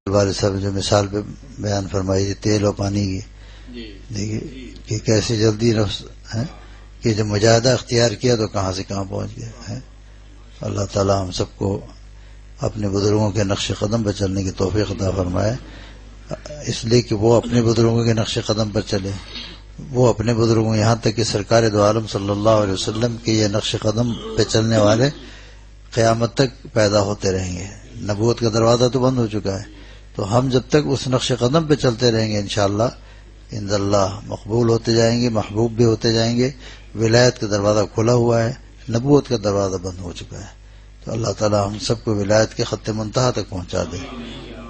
والد صاحب نے جو مثال پہ بیان فرمائی تھی تیل اور پانی کی، دیکھیے کہ کیسی جلدی نفس ہے کہ جب مجاہدہ اختیار کیا تو کہاں سے کہاں پہنچ گیا ہے۔ اللہ تعالی ہم سب کو اپنے بزرگوں کے نقش قدم پر چلنے کی توفیق عطا فرمائے، اس لیے کہ وہ اپنے بزرگوں کے نقش قدم پر چلے، وہ اپنے بزرگوں یہاں تک کہ سرکار دو عالم صلی اللہ علیہ وسلم کے یہ نقش قدم پہ چلنے والے قیامت تک پیدا ہوتے رہیں گے۔ نبوت کا دروازہ تو بند ہو چکا ہے، تو ہم جب تک اس نقش قدم پہ چلتے رہیں گے انشاءاللہ عند اللہ مقبول ہوتے جائیں گے، محبوب بھی ہوتے جائیں گے۔ ولایت کا دروازہ کھلا ہوا ہے، نبوت کا دروازہ بند ہو چکا ہے، تو اللہ تعالی ہم سب کو ولایت کے خط منتہا تک پہنچا دے،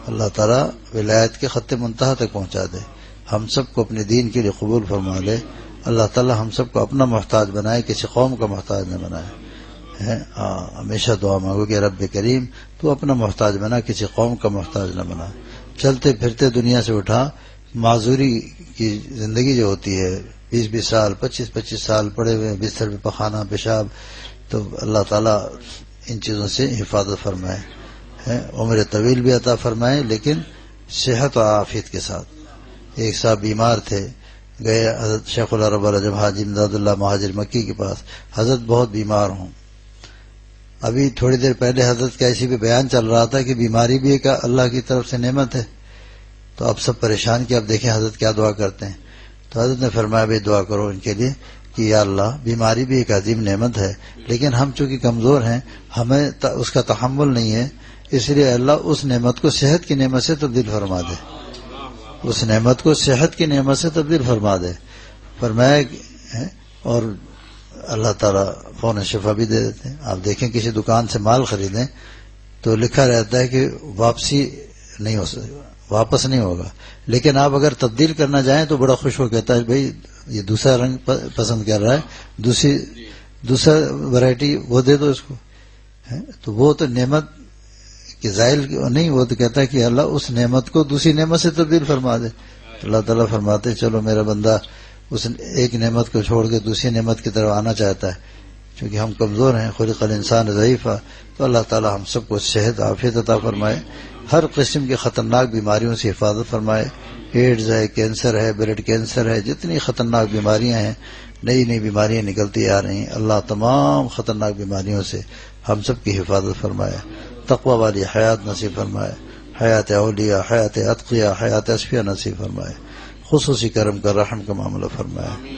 اللہ تعالی ولایت کے خط منتہا تک پہنچا دے، ہم سب کو اپنے دین کے لیے قبول فرما لے، اللہ تعالی ہم سب کو اپنا محتاج بنائے، کسی قوم کا محتاج نہ بنائے۔ ہمیشہ دعا مانگو کہ رب کریم تو اپنا محتاج بنا، کسی قوم کا محتاج نہ بنا۔ چلتے پھرتے دنیا سے اٹھا، معذوری کی زندگی جو ہوتی ہے 20 سال 25 سال پڑے ہوئے بستر پہ پخانہ پیشاب، تو اللہ تعالیٰ ان چیزوں سے حفاظت فرمائے، عمر طویل بھی عطا فرمائے، لیکن صحت و عافیت کے ساتھ۔ ایک صاحب بیمار تھے، گئے حضرت شیخ العرب العجم حاجی امداد اللہ مہاجر مکی کے پاس، حضرت بہت بیمار ہوں۔ ابھی تھوڑی دیر پہلے حضرت کا اسی پہ بیان چل رہا تھا کہ بیماری بھی ایک اللہ کی طرف سے نعمت ہے، تو اب سب پریشان کہ اب دیکھیں حضرت کیا دعا کرتے ہیں۔ تو حضرت نے فرمایا بھی دعا کرو ان کے لیے کہ یا اللہ بیماری بھی ایک عظیم نعمت ہے، لیکن ہم چونکہ کمزور ہیں، ہمیں اس کا تحمل نہیں ہے، اس لیے اللہ اس نعمت کو صحت کی نعمت سے تبدیل فرما دے، اس نعمت کو صحت کی نعمت سے تبدیل فرما دے۔ فرمایا اور اللہ تعالیٰ فون شفا بھی دے دیتے ہیں۔ آپ دیکھیں کسی دکان سے مال خریدیں تو لکھا رہتا ہے کہ واپس نہیں ہوگا، لیکن آپ اگر تبدیل کرنا چاہیں تو بڑا خوش ہو کہتا ہے بھائی یہ دوسرا رنگ پسند کر رہا ہے، دوسرا ورائٹی وہ دے دو اس کو، تو وہ تو نعمت کہ زائل نہیں، وہ تو کہتا ہے کہ اللہ اس نعمت کو دوسری نعمت سے تبدیل فرما دے۔ تو اللہ تعالیٰ فرماتے چلو میرا بندہ اس ایک نعمت کو چھوڑ کے دوسری نعمت کی طرف آنا چاہتا ہے، چونکہ ہم کمزور ہیں، خلق الانسان ضعیفا، تو اللہ تعالیٰ ہم سب کو صحت عافیت عطا فرمائے، ہر قسم کی خطرناک بیماریوں سے حفاظت فرمائے۔ ایڈز ہے، کینسر ہے، بلڈ کینسر ہے، جتنی خطرناک بیماریاں ہیں، نئی نئی بیماریاں نکلتی آ رہی ہیں، اللہ تمام خطرناک بیماریوں سے ہم سب کی حفاظت فرمائے، تقوی والی حیات نصیب فرمائے، حیات اولیاء، حیات اتقیاء، حیات اصفیاء نصیب فرمائے، خصوصی کرم کا رحم کا معاملہ فرمائے۔